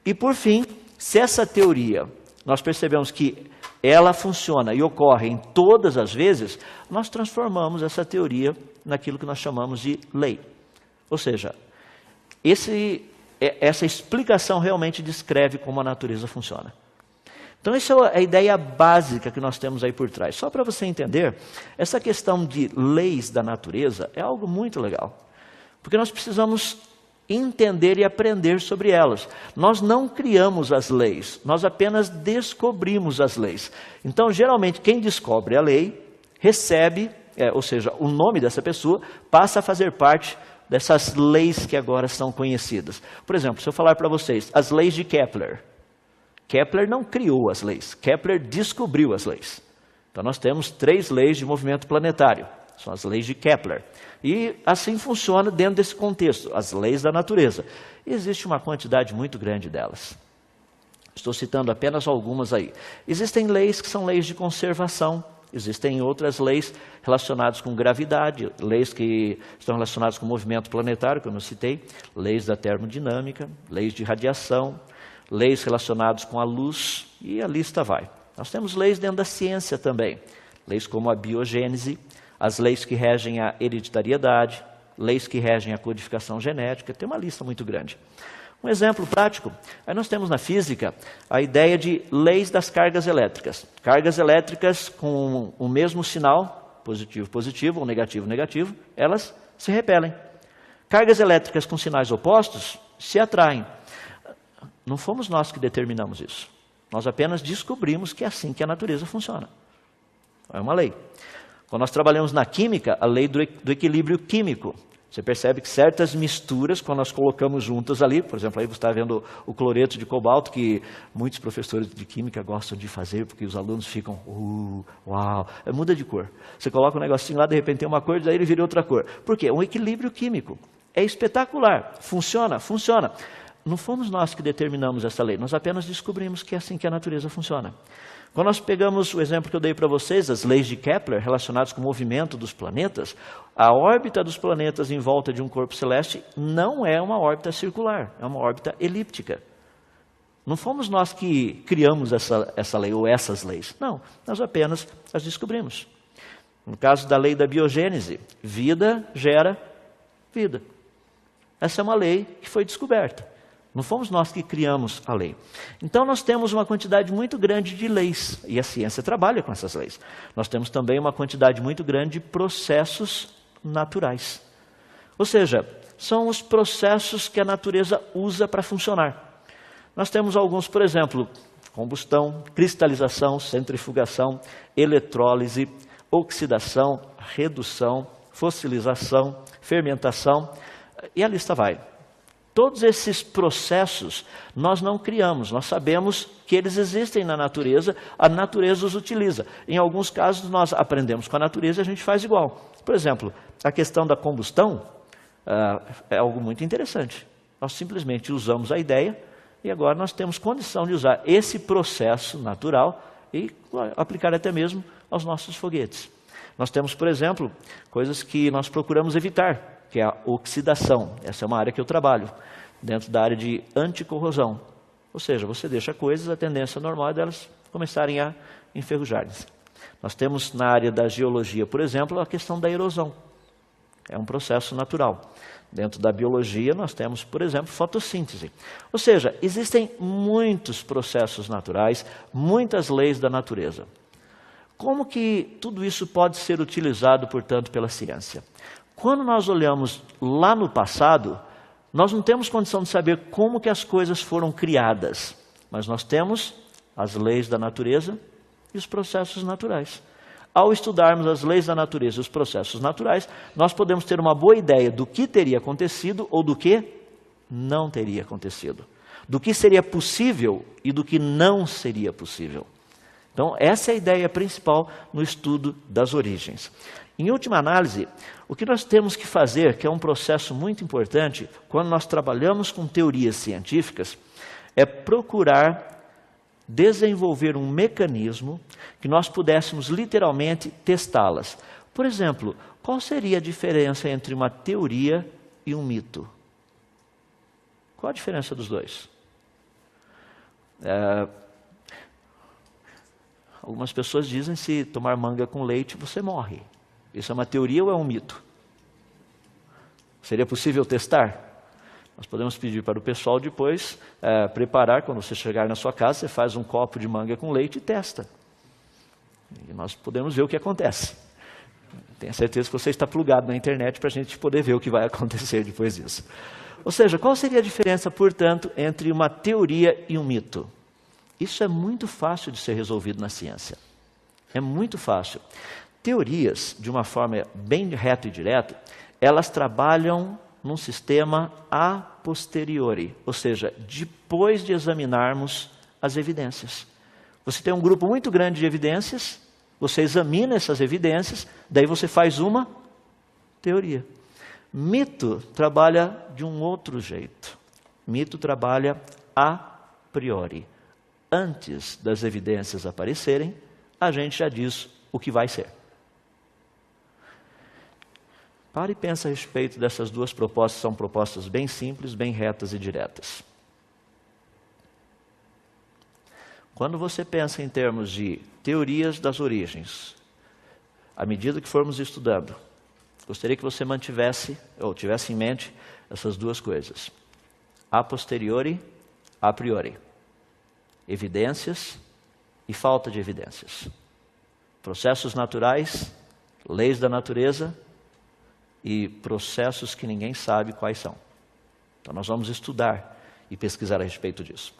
E por fim, se essa teoria, nós percebemos que ela funciona e ocorre em todas as vezes, nós transformamos essa teoria naquilo que nós chamamos de lei. Ou seja, essa explicação realmente descreve como a natureza funciona. Então essa é a ideia básica que nós temos aí por trás. Só para você entender, essa questão de leis da natureza é algo muito legal. Porque nós precisamos entender e aprender sobre elas. Nós não criamos as leis, nós apenas descobrimos as leis. Então, geralmente, quem descobre a lei, recebe, ou seja, o nome dessa pessoa passa a fazer parte dessas leis que agora são conhecidas. Por exemplo, se eu falar para vocês, as leis de Kepler. Kepler não criou as leis, Kepler descobriu as leis. Então, nós temos 3 leis de movimento planetário. São as leis de Kepler. E assim funciona dentro desse contexto, as leis da natureza. E existe uma quantidade muito grande delas. Estou citando apenas algumas aí. Existem leis que são leis de conservação, existem outras leis relacionadas com gravidade, leis que estão relacionadas com o movimento planetário, que eu não citei, leis da termodinâmica, leis de radiação, leis relacionadas com a luz, e a lista vai. Nós temos leis dentro da ciência também, leis como a biogênese, as leis que regem a hereditariedade, leis que regem a codificação genética, tem uma lista muito grande. Um exemplo prático, aí nós temos na física a ideia de leis das cargas elétricas. Cargas elétricas com o mesmo sinal, positivo, positivo ou negativo, negativo, elas se repelem. Cargas elétricas com sinais opostos se atraem. Não fomos nós que determinamos isso. Nós apenas descobrimos que é assim que a natureza funciona. É uma lei. Quando nós trabalhamos na química, a lei do equilíbrio químico. Você percebe que certas misturas, quando nós colocamos juntas ali, por exemplo, aí você está vendo o cloreto de cobalto, que muitos professores de química gostam de fazer, porque os alunos ficam, uau, muda de cor. Você coloca um negocinho lá, de repente tem uma cor, daí ele vira outra cor. Por quê? Um equilíbrio químico. É espetacular. Funciona, funciona. Não fomos nós que determinamos essa lei, nós apenas descobrimos que é assim que a natureza funciona. Quando nós pegamos o exemplo que eu dei para vocês, as leis de Kepler, relacionadas com o movimento dos planetas, a órbita dos planetas em volta de um corpo celeste não é uma órbita circular, é uma órbita elíptica. Não fomos nós que criamos essa lei ou essas leis. Não, nós apenas as descobrimos. No caso da lei da biogênese, vida gera vida. Essa é uma lei que foi descoberta. Não fomos nós que criamos a lei. Então nós temos uma quantidade muito grande de leis, e a ciência trabalha com essas leis. Nós temos também uma quantidade muito grande de processos naturais. Ou seja, são os processos que a natureza usa para funcionar. Nós temos alguns, por exemplo, combustão, cristalização, centrifugação, eletrólise, oxidação, redução, fossilização, fermentação, e a lista vai. Todos esses processos nós não criamos, nós sabemos que eles existem na natureza, a natureza os utiliza. Em alguns casos nós aprendemos com a natureza e a gente faz igual. Por exemplo, a questão da combustão é algo muito interessante. Nós simplesmente usamos a ideia e agora nós temos condição de usar esse processo natural e aplicar até mesmo aos nossos foguetes. Nós temos, por exemplo, coisas que nós procuramos evitar, que é a oxidação. Essa é uma área que eu trabalho, dentro da área de anticorrosão. Ou seja, você deixa coisas, a tendência normal é delas começarem a enferrujar-se. Nós temos na área da geologia, por exemplo, a questão da erosão. É um processo natural. Dentro da biologia, nós temos, por exemplo, fotossíntese. Ou seja, existem muitos processos naturais, muitas leis da natureza. Como que tudo isso pode ser utilizado, portanto, pela ciência? Quando nós olhamos lá no passado, nós não temos condição de saber como que as coisas foram criadas, mas nós temos as leis da natureza e os processos naturais. Ao estudarmos as leis da natureza e os processos naturais, nós podemos ter uma boa ideia do que teria acontecido ou do que não teria acontecido. Do que seria possível e do que não seria possível. Então, essa é a ideia principal no estudo das origens. Em última análise, o que nós temos que fazer, que é um processo muito importante, quando nós trabalhamos com teorias científicas, é procurar desenvolver um mecanismo que nós pudéssemos literalmente testá-las. Por exemplo, qual seria a diferença entre uma teoria e um mito? Qual a diferença dos dois? Algumas pessoas dizem que se tomar manga com leite você morre. Isso é uma teoria ou é um mito? Seria possível testar? Nós podemos pedir para o pessoal depois preparar, quando você chegar na sua casa, você faz um copo de manga com leite e testa. E nós podemos ver o que acontece. Tenho certeza que você está plugado na internet para a gente poder ver o que vai acontecer depois disso. Ou seja, qual seria a diferença, portanto, entre uma teoria e um mito? Isso é muito fácil de ser resolvido na ciência. É muito fácil. Teorias, de uma forma bem reta e direta, elas trabalham num sistema a posteriori, ou seja, depois de examinarmos as evidências. Você tem um grupo muito grande de evidências, você examina essas evidências, daí você faz uma teoria. Mito trabalha de um outro jeito. Mito trabalha a priori. Antes das evidências aparecerem, a gente já diz o que vai ser. Pare e pense a respeito dessas duas propostas, são propostas bem simples, bem retas e diretas. Quando você pensa em termos de teorias das origens, à medida que formos estudando, gostaria que você mantivesse, ou tivesse em mente, essas duas coisas. A posteriori, a priori. Evidências e falta de evidências. Processos naturais, leis da natureza e processos que ninguém sabe quais são. Então nós vamos estudar e pesquisar a respeito disso.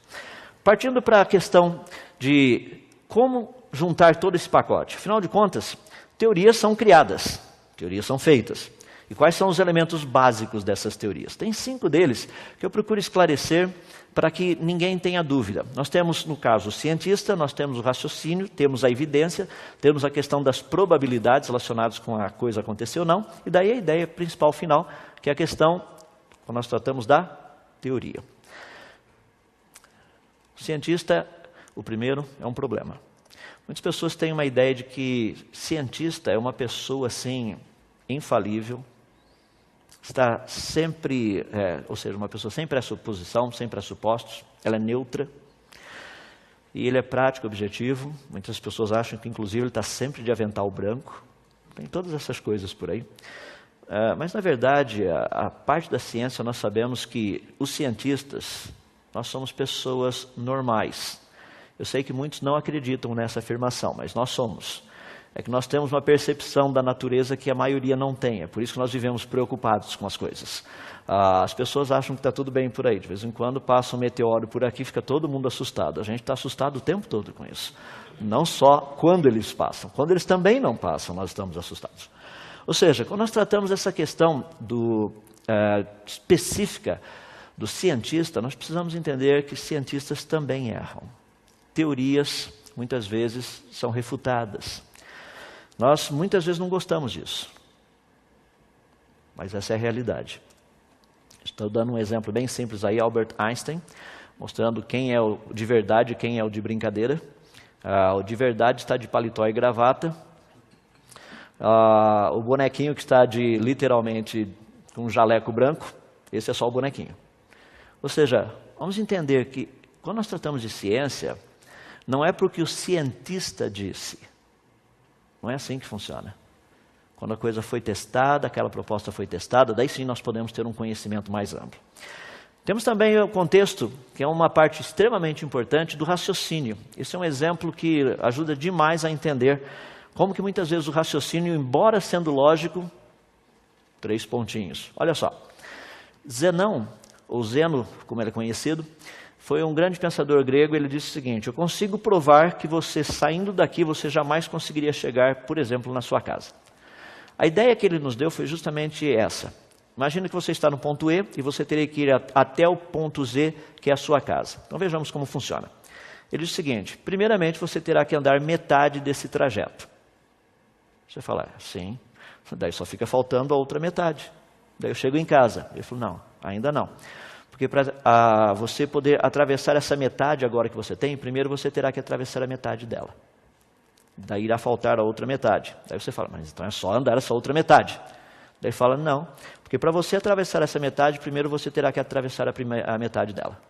Partindo para a questão de como juntar todo esse pacote. Afinal de contas, teorias são criadas, teorias são feitas. E quais são os elementos básicos dessas teorias? Tem 5 deles que eu procuro esclarecer para que ninguém tenha dúvida. Nós temos, no caso, o cientista, nós temos o raciocínio, temos a evidência, temos a questão das probabilidades relacionadas com a coisa acontecer ou não, e daí a ideia principal final, que é a questão, quando nós tratamos da teoria. O cientista, o primeiro, é um problema. Muitas pessoas têm uma ideia de que cientista é uma pessoa, assim, infalível, está sempre, ou seja, uma pessoa sem pressuposição, sem pressupostos, ela é neutra, e ele é prático, objetivo. Muitas pessoas acham que, inclusive, ele está sempre de avental branco, tem todas essas coisas por aí. Mas, na verdade, a parte da ciência, nós sabemos que os cientistas, Nós somos pessoas normais. Eu sei que muitos não acreditam nessa afirmação, mas nós somos. É que nós temos uma percepção da natureza que a maioria não tem. É por isso que nós vivemos preocupados com as coisas. As pessoas acham que está tudo bem por aí. De vez em quando passa um meteoro por aqui, fica todo mundo assustado. A gente está assustado o tempo todo com isso. Não só quando eles passam. Quando eles também não passam, nós estamos assustados. Ou seja, quando nós tratamos essa questão específica do cientista, nós precisamos entender que cientistas também erram. Teorias, muitas vezes, são refutadas. Nós, muitas vezes, não gostamos disso. Mas essa é a realidade. Estou dando um exemplo bem simples aí, Albert Einstein, mostrando quem é o de verdade e quem é o de brincadeira. O de verdade está de paletó e gravata. O bonequinho que está literalmente com um jaleco branco, esse é só o bonequinho. Ou seja, vamos entender que quando nós tratamos de ciência, não é porque o cientista disse. Não é assim que funciona. Quando a coisa foi testada, aquela proposta foi testada, daí sim nós podemos ter um conhecimento mais amplo. Temos também o contexto, que é uma parte extremamente importante do raciocínio. Esse é um exemplo que ajuda demais a entender como que muitas vezes o raciocínio, embora sendo lógico, 3 pontinhos. Olha só, Zenão, ou Zeno, como ele é conhecido, foi um grande pensador grego. Ele disse o seguinte: eu consigo provar que você, saindo daqui, você jamais conseguiria chegar, por exemplo, na sua casa. A ideia que ele nos deu foi justamente essa. Imagina que você está no ponto E e você teria que ir até o ponto Z, que é a sua casa. Então vejamos como funciona. Ele diz o seguinte: primeiramente você terá que andar metade desse trajeto. Você fala, sim, daí só fica faltando a outra metade. Daí eu chego em casa. Ele falou, não, ainda não. Porque para você poder atravessar essa metade agora que você tem, primeiro você terá que atravessar a metade dela. Daí irá faltar a outra metade. Daí você fala, mas então é só andar essa outra metade. Daí fala, não, porque para você atravessar essa metade, primeiro você terá que atravessar a metade dela.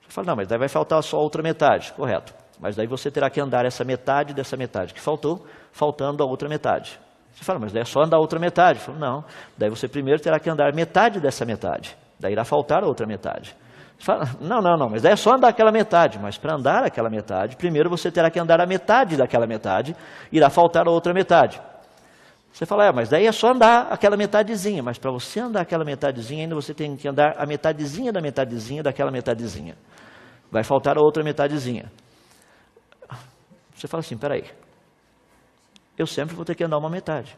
Você fala, não, mas daí vai faltar só a outra metade. Correto. Mas daí você terá que andar essa metade dessa metade que faltou, faltando a outra metade. Você fala, mas daí é só andar a outra metade. Falo, não, daí você primeiro terá que andar metade dessa metade. Daí irá faltar a outra metade. Você fala, não, mas daí é só andar aquela metade. Mas para andar aquela metade, primeiro você terá que andar a metade daquela metade, irá faltar a outra metade. Você fala, mas daí é só andar aquela metadezinha. Mas para você andar aquela metadezinha, ainda você tem que andar a metadezinha da metadezinha daquela metadezinha. Vai faltar a outra metadezinha. Você fala assim, peraí, eu sempre vou ter que andar uma metade.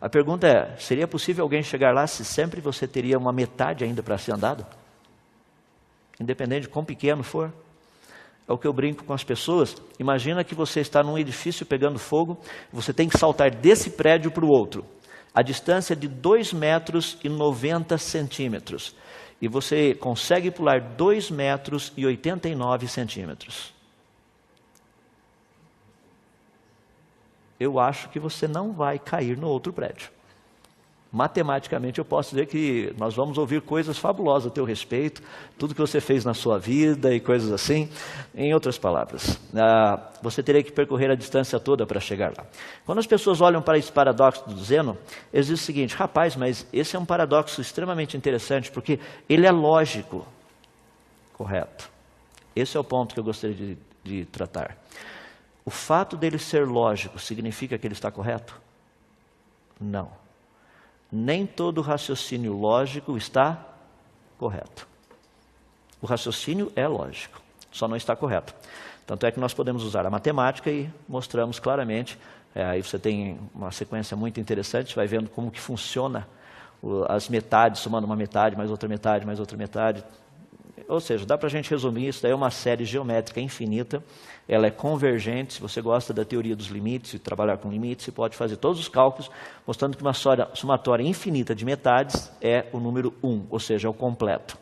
A pergunta é, seria possível alguém chegar lá se sempre você teria uma metade ainda para ser andado? Independente de quão pequeno for. É o que eu brinco com as pessoas. Imagina que você está num edifício pegando fogo, você tem que saltar desse prédio para o outro. A distância é de 2,90 metros. E você consegue pular 2,89 metros. Eu acho que você não vai cair no outro prédio. Matematicamente eu posso dizer que nós vamos ouvir coisas fabulosas a teu respeito, tudo que você fez na sua vida e coisas assim. Em outras palavras, você teria que percorrer a distância toda para chegar lá. Quando as pessoas olham para esse paradoxo do Zeno, eles dizem o seguinte, rapaz, mas esse é um paradoxo extremamente interessante, porque ele é lógico. Correto. Esse é o ponto que eu gostaria de tratar. O fato dele ser lógico significa que ele está correto? Não. Nem todo raciocínio lógico está correto. O raciocínio é lógico, só não está correto. Tanto é que nós podemos usar a matemática e mostramos claramente, aí você tem uma sequência muito interessante, vai vendo como que funciona as metades, somando uma metade, mais outra metade, mais outra metade. Ou seja, dá para a gente resumir, isso daí é uma série geométrica infinita, ela é convergente. Se você gosta da teoria dos limites e trabalhar com limites, você pode fazer todos os cálculos, mostrando que uma somatória infinita de metades é o número 1, ou seja, é o completo.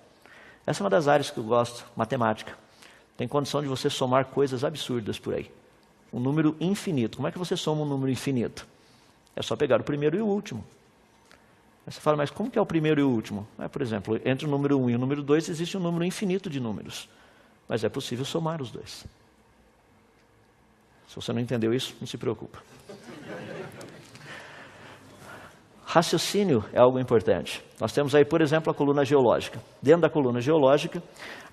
Essa é uma das áreas que eu gosto, matemática. Tem condição de você somar coisas absurdas por aí. Um número infinito. Como é que você soma um número infinito? É só pegar o primeiro e o último. Aí você fala, mas como que é o primeiro e o último? Por exemplo, entre o número 1 e o número 2 existe um número infinito de números. Mas é possível somar os dois. Se você não entendeu isso, não se preocupa. Raciocínio é algo importante. Nós temos aí, por exemplo, a coluna geológica. Dentro da coluna geológica,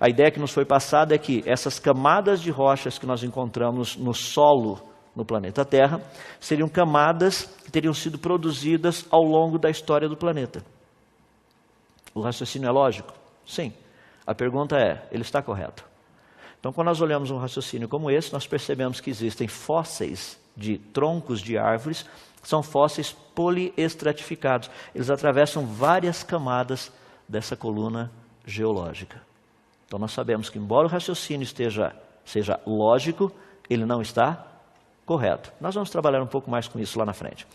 a ideia que nos foi passada é que essas camadas de rochas que nós encontramos no solo no planeta Terra seriam camadas que teriam sido produzidas ao longo da história do planeta. O raciocínio é lógico? Sim. A pergunta é, ele está correto? Então, quando nós olhamos um raciocínio como esse, nós percebemos que existem fósseis de troncos de árvores, são fósseis poliestratificados. Eles atravessam várias camadas dessa coluna geológica. Então, nós sabemos que, embora o raciocínio seja lógico, ele não está correto. Nós vamos trabalhar um pouco mais com isso lá na frente.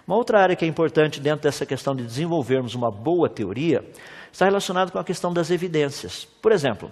Uma outra área que é importante dentro dessa questão de desenvolvermos uma boa teoria está relacionada com a questão das evidências. Por exemplo,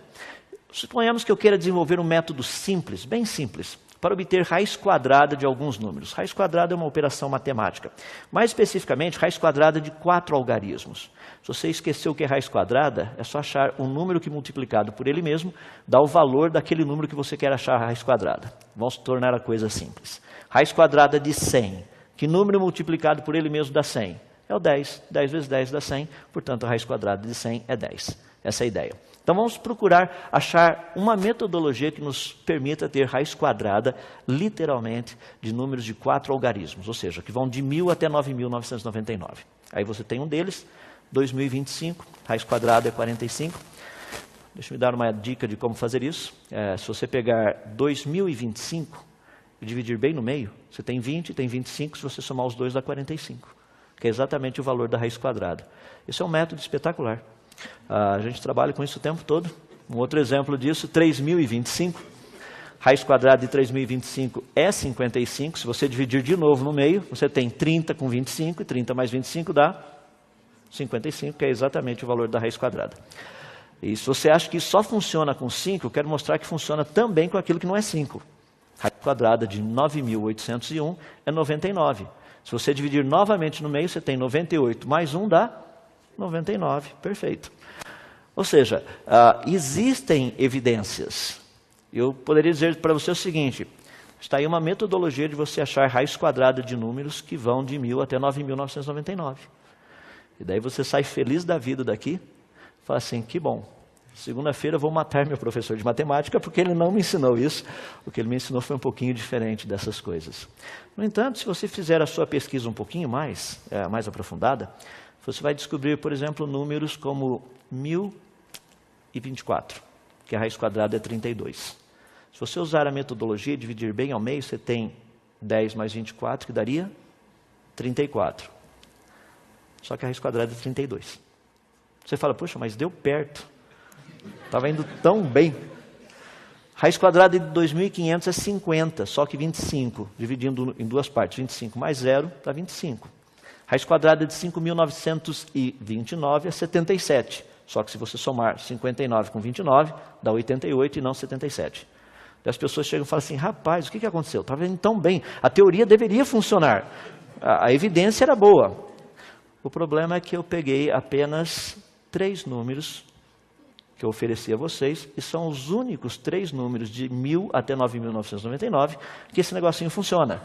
suponhamos que eu queira desenvolver um método simples, bem simples, para obter raiz quadrada de alguns números. Raiz quadrada é uma operação matemática. Mais especificamente, raiz quadrada de 4 algarismos. Se você esqueceu o que é raiz quadrada, é só achar um número que multiplicado por ele mesmo dá o valor daquele número que você quer achar a raiz quadrada. Vamos tornar a coisa simples. Raiz quadrada de 100. Que número multiplicado por ele mesmo dá 100? É o 10. 10 vezes 10 dá 100, portanto a raiz quadrada de 100 é 10. Essa é a ideia. Então vamos procurar achar uma metodologia que nos permita ter raiz quadrada, literalmente, de números de 4 algarismos, ou seja, que vão de 1000 até 9.999. Aí você tem um deles, 2025, raiz quadrada é 45. Deixa eu me dar uma dica de como fazer isso. Se você pegar 2025 e dividir bem no meio, você tem 20 e tem 25, se você somar os dois dá 45, que é exatamente o valor da raiz quadrada. Esse é um método espetacular. A gente trabalha com isso o tempo todo. Um outro exemplo disso, 3025. Raiz quadrada de 3025 é 55. Se você dividir de novo no meio, você tem 30 com 25, e 30 mais 25 dá 55, que é exatamente o valor da raiz quadrada. E se você acha que só funciona com 5, eu quero mostrar que funciona também com aquilo que não é 5. Raiz quadrada de 9.801 é 99. Se você dividir novamente no meio, você tem 98 mais 1 dá 99, perfeito. Ou seja, existem evidências. Eu poderia dizer para você o seguinte, está aí uma metodologia de você achar raiz quadrada de números que vão de 1000 até 9.999. E daí você sai feliz da vida daqui, fala assim, que bom, segunda-feira eu vou matar meu professor de matemática porque ele não me ensinou isso. O que ele me ensinou foi um pouquinho diferente dessas coisas. No entanto, se você fizer a sua pesquisa um pouquinho mais aprofundada, você vai descobrir, por exemplo, números como 1024, que a raiz quadrada é 32. Se você usar a metodologia e dividir bem ao meio, você tem 10 mais 24, que daria 34. Só que a raiz quadrada é 32. Você fala, puxa, mas deu perto. Estava indo tão bem. Raiz quadrada de 2500 é 50, só que 25, dividindo em duas partes. 25 mais 0 dá 25. Raiz quadrada de 5.929 é 77. Só que se você somar 59 com 29, dá 88 e não 77. E as pessoas chegam e falam assim, rapaz, o que aconteceu? Estava indo tão bem. A teoria deveria funcionar. A evidência era boa. O problema é que eu peguei apenas 3 números que eu ofereci a vocês, e são os únicos 3 números de 1000 até 9.999 que esse negocinho funciona.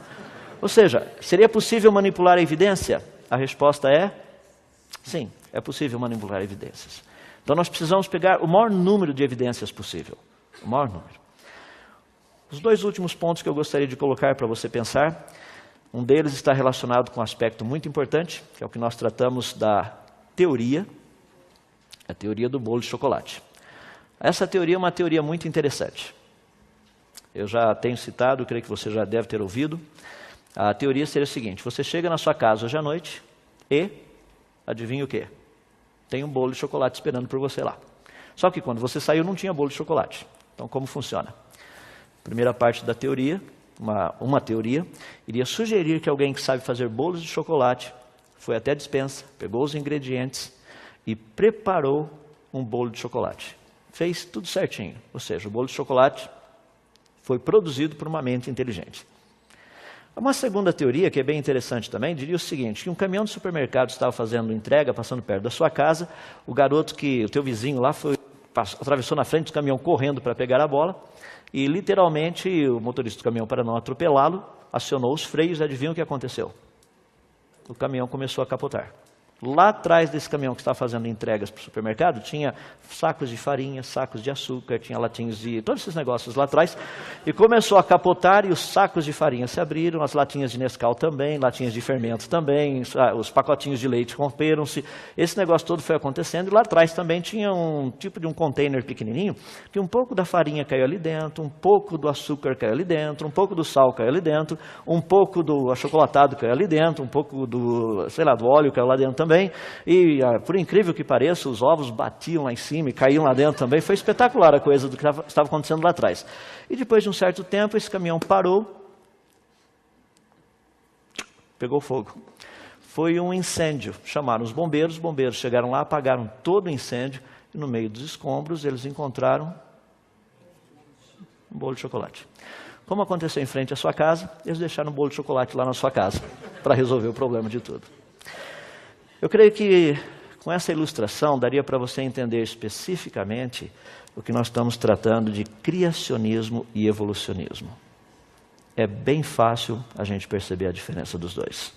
Ou seja, seria possível manipular a evidência? A resposta é sim, é possível manipular evidências. Então nós precisamos pegar o maior número de evidências possível. O maior número. Os 2 últimos pontos que eu gostaria de colocar para você pensar, um deles está relacionado com um aspecto muito importante, que é o que nós tratamos da teoria, a teoria do bolo de chocolate. Essa teoria é uma teoria muito interessante. Eu já tenho citado, creio que você já deve ter ouvido. A teoria seria o seguinte, você chega na sua casa hoje à noite e, adivinha o quê? Tem um bolo de chocolate esperando por você lá. Só que quando você saiu não tinha bolo de chocolate. Então como funciona? Primeira parte da teoria, uma teoria, iria sugerir que alguém que sabe fazer bolos de chocolate foi até a despensa, pegou os ingredientes e preparou um bolo de chocolate. Fez tudo certinho, ou seja, o bolo de chocolate foi produzido por uma mente inteligente. Uma segunda teoria, que é bem interessante também, diria o seguinte, que um caminhão de supermercado estava fazendo entrega, passando perto da sua casa, o garoto o teu vizinho lá, atravessou na frente do caminhão correndo para pegar a bola, e literalmente o motorista do caminhão, para não atropelá-lo, acionou os freios e adivinha o que aconteceu? O caminhão começou a capotar. Lá atrás desse caminhão que estava fazendo entregas para o supermercado, tinha sacos de farinha, sacos de açúcar, tinha latinhas de... todos esses negócios lá atrás. E começou a capotar e os sacos de farinha se abriram, as latinhas de Nescau também, latinhas de fermento também, os pacotinhos de leite romperam-se. Esse negócio todo foi acontecendo. E lá atrás também tinha um tipo de um container pequenininho, que um pouco da farinha caiu ali dentro, um pouco do açúcar caiu ali dentro, um pouco do sal caiu ali dentro, um pouco do achocolatado caiu ali dentro, um pouco do, sei lá, do óleo caiu lá dentro também. E, por incrível que pareça, os ovos batiam lá em cima e caíam lá dentro também. Foi espetacular a coisa do que estava acontecendo lá atrás. E depois de um certo tempo, esse caminhão parou, pegou fogo. Foi um incêndio. Chamaram os bombeiros chegaram lá, apagaram todo o incêndio, e no meio dos escombros eles encontraram um bolo de chocolate. Como aconteceu em frente à sua casa, eles deixaram um bolo de chocolate lá na sua casa, para resolver o problema de tudo. Eu creio que com essa ilustração daria para você entender especificamente o que nós estamos tratando de criacionismo e evolucionismo. É bem fácil a gente perceber a diferença dos dois.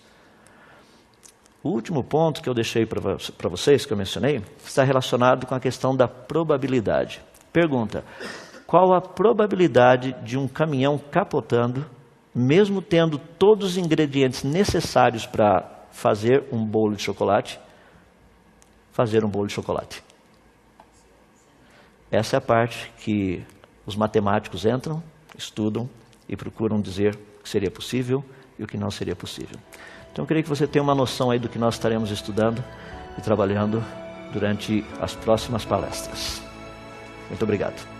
O último ponto que eu deixei para vocês, que eu mencionei, está relacionado com a questão da probabilidade. Pergunta: qual a probabilidade de um caminhão capotando, mesmo tendo todos os ingredientes necessários para fazer um bolo de chocolate, fazer um bolo de chocolate? Essa é a parte que os matemáticos entram, estudam e procuram dizer o que seria possível e o que não seria possível. Então eu creio que você tenha uma noção aí do que nós estaremos estudando e trabalhando durante as próximas palestras. Muito obrigado.